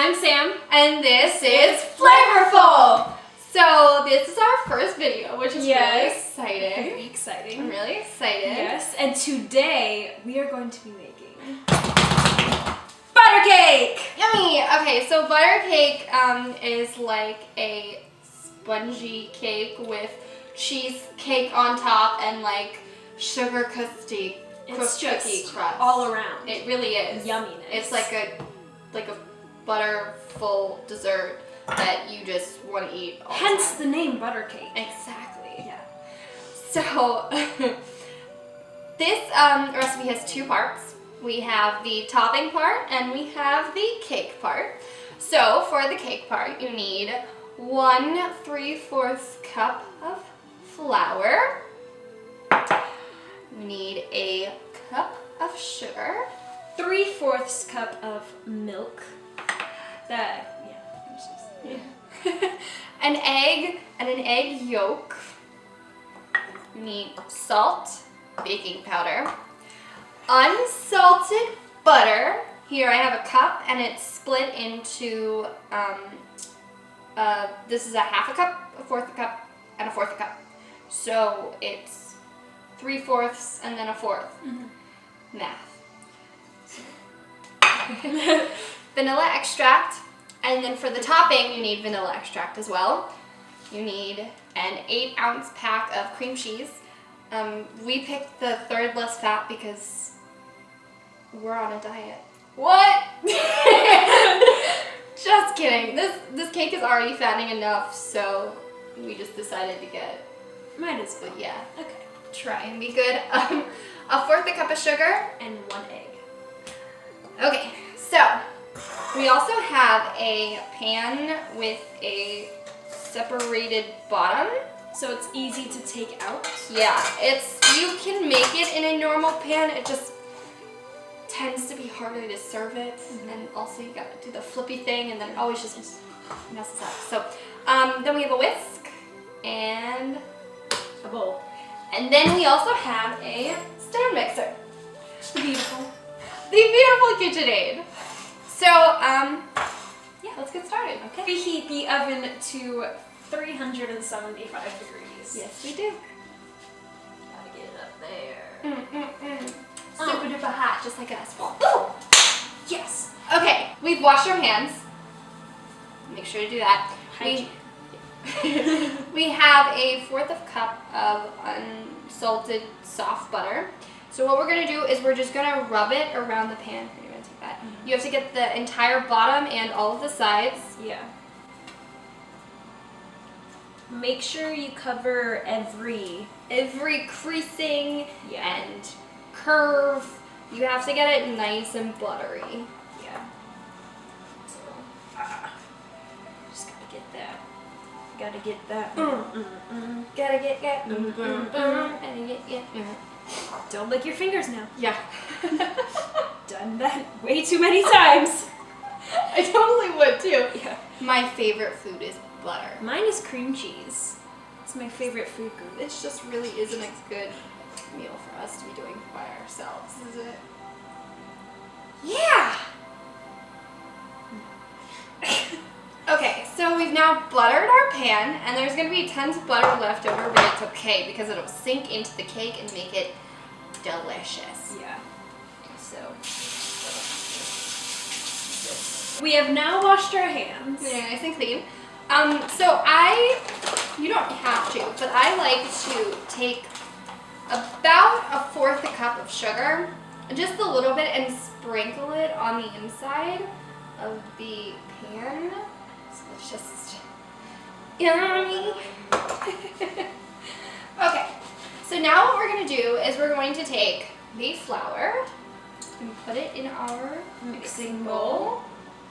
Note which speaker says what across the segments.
Speaker 1: I'm Sam.
Speaker 2: And this is Flavorful! So this is our first video, which is really exciting.
Speaker 1: Very exciting.
Speaker 2: I'm really excited.
Speaker 1: Yes, and today we are going to be making butter cake!
Speaker 2: Yummy! Okay, so butter cake is like a spongy cake with cheesecake on top and like sugar cookie crust.
Speaker 1: All around.
Speaker 2: It really is.
Speaker 1: Yumminess.
Speaker 2: It's like a butterful dessert that you just want to eat all
Speaker 1: Hence
Speaker 2: the
Speaker 1: the name butter cake.
Speaker 2: Exactly.
Speaker 1: Yeah.
Speaker 2: So this recipe has two parts. We have the topping part and we have the cake part. So for the cake part, you need 1 3/4 cup of flour. You need a cup of sugar.
Speaker 1: 3/4 cup of milk.
Speaker 2: An egg and an egg yolk. You need salt, baking powder, unsalted butter. Here I have a cup and it's split into, this is a 1/2 cup, a 1/4 cup, and a 1/4 cup. So it's 3/4 and then a 1/4. Mm-hmm. Math. Vanilla extract, and then for the topping you need vanilla extract as well. You need an 8-ounce pack of cream cheese. We picked the 3rd less fat because we're on a diet. What? Just kidding. This cake is already fattening enough, so we just decided to get.
Speaker 1: Might as well.
Speaker 2: But yeah.
Speaker 1: Okay.
Speaker 2: Try and be good. A 1/4 cup of sugar.
Speaker 1: And 1 egg.
Speaker 2: Okay, so we also have a pan with a separated bottom.
Speaker 1: So it's easy to take out.
Speaker 2: Yeah, you can make it in a normal pan. It just tends to be harder to serve it. Mm-hmm. And also you gotta do the flippy thing and then it always just messes up. So then we have a whisk and
Speaker 1: a bowl.
Speaker 2: And then we also have a stand mixer.
Speaker 1: Beautiful.
Speaker 2: The beautiful KitchenAid. So, yeah, let's get started.
Speaker 1: Okay. We heat the oven to 375 degrees.
Speaker 2: Yes, we do.
Speaker 1: Gotta get it up there.
Speaker 2: Super duper hot, just like us.
Speaker 1: Ooh. Yes.
Speaker 2: Okay, we've washed our hands. Make sure to do that. We have a 1/4 cup of unsalted soft butter. So what we're gonna do is we're just gonna rub it around the pan. You're gonna take that. Mm-hmm. You have to get the entire bottom and all of the sides.
Speaker 1: Yeah. Make sure you cover every
Speaker 2: creasing and curve. You have to get it nice and buttery.
Speaker 1: Yeah. So, just gotta get that. Gotta get that.
Speaker 2: Gotta get.
Speaker 1: Don't lick your fingers now.
Speaker 2: Yeah.
Speaker 1: Done that way too many times.
Speaker 2: I totally would too.
Speaker 1: Yeah.
Speaker 2: My favorite food is butter.
Speaker 1: Mine is cream cheese. It's my favorite food group.
Speaker 2: It just really isn't a good meal for us to be doing by ourselves, is it? Yeah! Okay, so we've now buttered our pan, and there's going to be tons of butter left over, but it's okay because it'll sink into the cake and make it delicious.
Speaker 1: Yeah. So, we have now washed our hands.
Speaker 2: They're nice and clean. So you don't have to, but I like to take about a 1/4 cup of sugar, just a little bit, and sprinkle it on the inside of the pan. So it's just yummy. Okay, so now what we're going to do is we're going to take the flour and put it in our mixing bowl.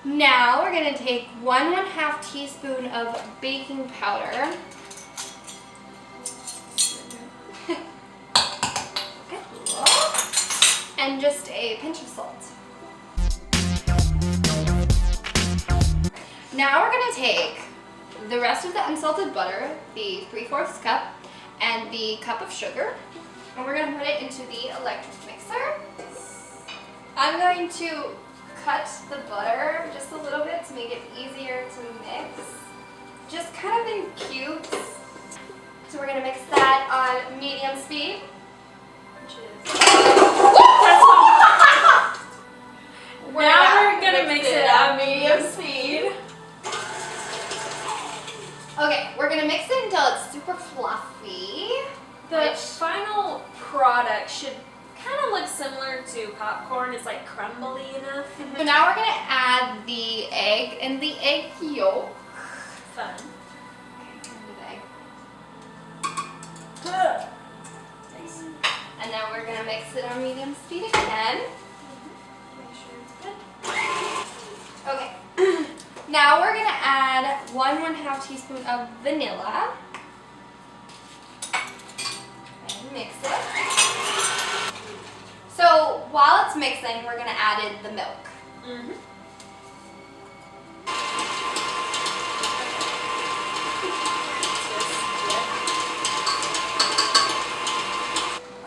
Speaker 2: Now we're going to take 1½ teaspoon of baking powder. And just a pinch of salt. Now we're going to take the rest of the unsalted butter, the 3/4 cup, and the cup of sugar, and we're going to put it into the electric mixer. I'm going to cut the butter just a little bit to make it easier to mix. Just kind of in cubes. So we're gonna mix that on medium speed. Which is...
Speaker 1: Now we're gonna mix it on medium speed.
Speaker 2: Okay, we're gonna mix it until it's super fluffy.
Speaker 1: The final product should kind of look similar to popcorn. It's like crumbly enough.
Speaker 2: So now we're gonna add the egg and the egg yolk.
Speaker 1: Fun.
Speaker 2: Nice. And then we're gonna mix it on medium speed again.
Speaker 1: Make sure it's good.
Speaker 2: Okay. Now we're gonna add 1½ teaspoon of vanilla. And mix it. So while it's mixing, we're gonna add in the milk.
Speaker 1: Mm-hmm.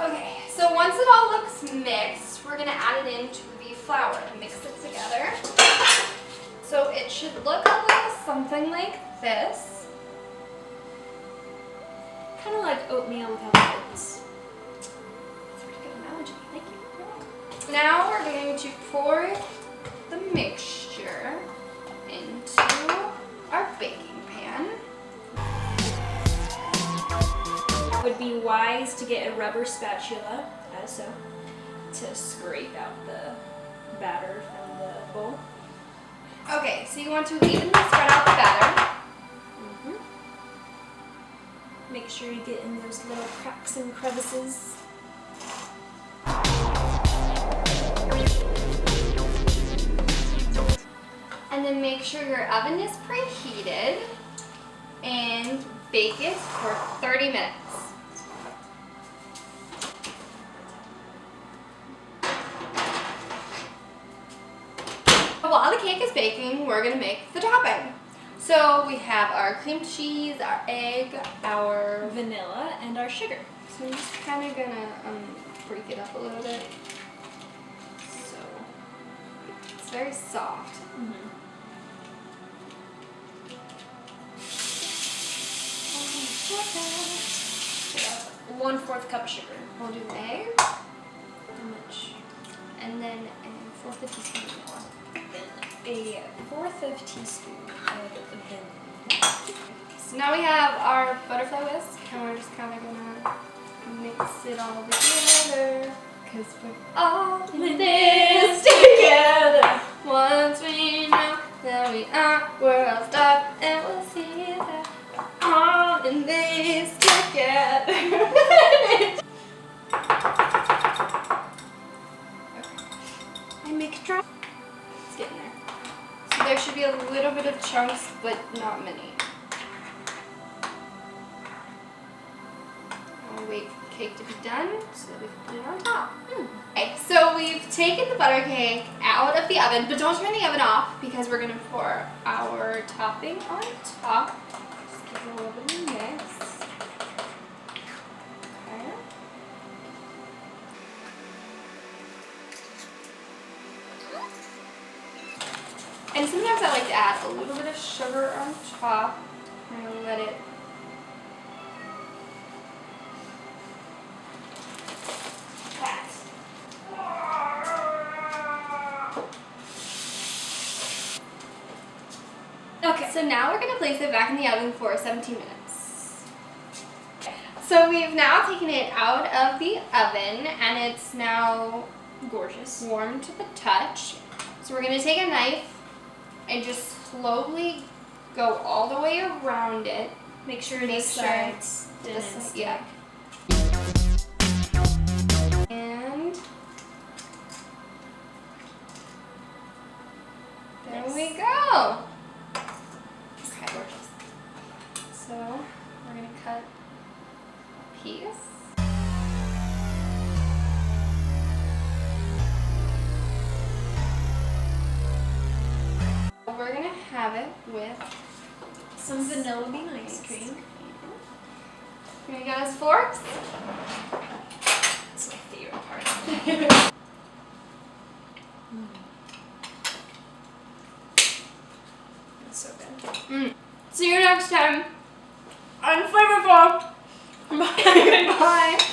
Speaker 2: Okay, so once it all looks mixed, we're gonna add it into the flour and mix it together. So it should look a little something like this.
Speaker 1: Kind of like oatmeal without oats.
Speaker 2: That's a pretty good analogy, thank you. Now we're going to pour the mixture into our baking pan.
Speaker 1: It would be wise to get a rubber spatula, as so, to scrape out the batter from the bowl.
Speaker 2: Okay, so you want to evenly spread out the batter.
Speaker 1: Make sure you get in those little cracks and crevices.
Speaker 2: And then make sure your oven is preheated and bake it for 30 minutes. While the cake is baking, we're gonna make the topping. So we have our cream cheese, our egg, our
Speaker 1: Vanilla and our sugar.
Speaker 2: So I'm just kind of gonna break it up a little bit. So it's very soft.
Speaker 1: Mm-hmm. 1/4 cup of sugar.
Speaker 2: We'll do the egg,
Speaker 1: How much?
Speaker 2: and then a 1/4 teaspoon of vanilla.
Speaker 1: A 1/4 teaspoon of vanilla.
Speaker 2: So now we have our butterfly whisk, and we're just kind of gonna mix it all together. Cause we're all in this together. Once we know that we are, we're all stuck, and we'll see that we're all in this together. I make a drop. It's getting there. So there should be a little bit of chunks, but not many. I'll wait for the cake to be done so that we can put it on top. Okay, so we've taken the butter cake out of the oven, but don't turn the oven off because we're gonna pour our topping on top. Just give it a little bit of a mix. Okay. And sometimes I like to add a little bit of sugar on top. I'm gonna let it pat. Okay, so now we're gonna place it back in the oven for 17 minutes. So we've now taken it out of the oven and it's now
Speaker 1: Gorgeous.
Speaker 2: warm to the touch. So we're gonna take a knife and just slowly go all the way around it.
Speaker 1: Make sure
Speaker 2: Make
Speaker 1: the
Speaker 2: sure
Speaker 1: sides didn't
Speaker 2: this,
Speaker 1: stick.
Speaker 2: yeah. And there
Speaker 1: Nice.
Speaker 2: we go. Okay, gorgeous. So we're gonna cut a piece. We're gonna have it with
Speaker 1: Some vanilla bean ice cream.
Speaker 2: Here you guys forks.
Speaker 1: That's my favorite part. It's so good.
Speaker 2: See you next time.
Speaker 1: I'm flavorful. Bye.
Speaker 2: Bye.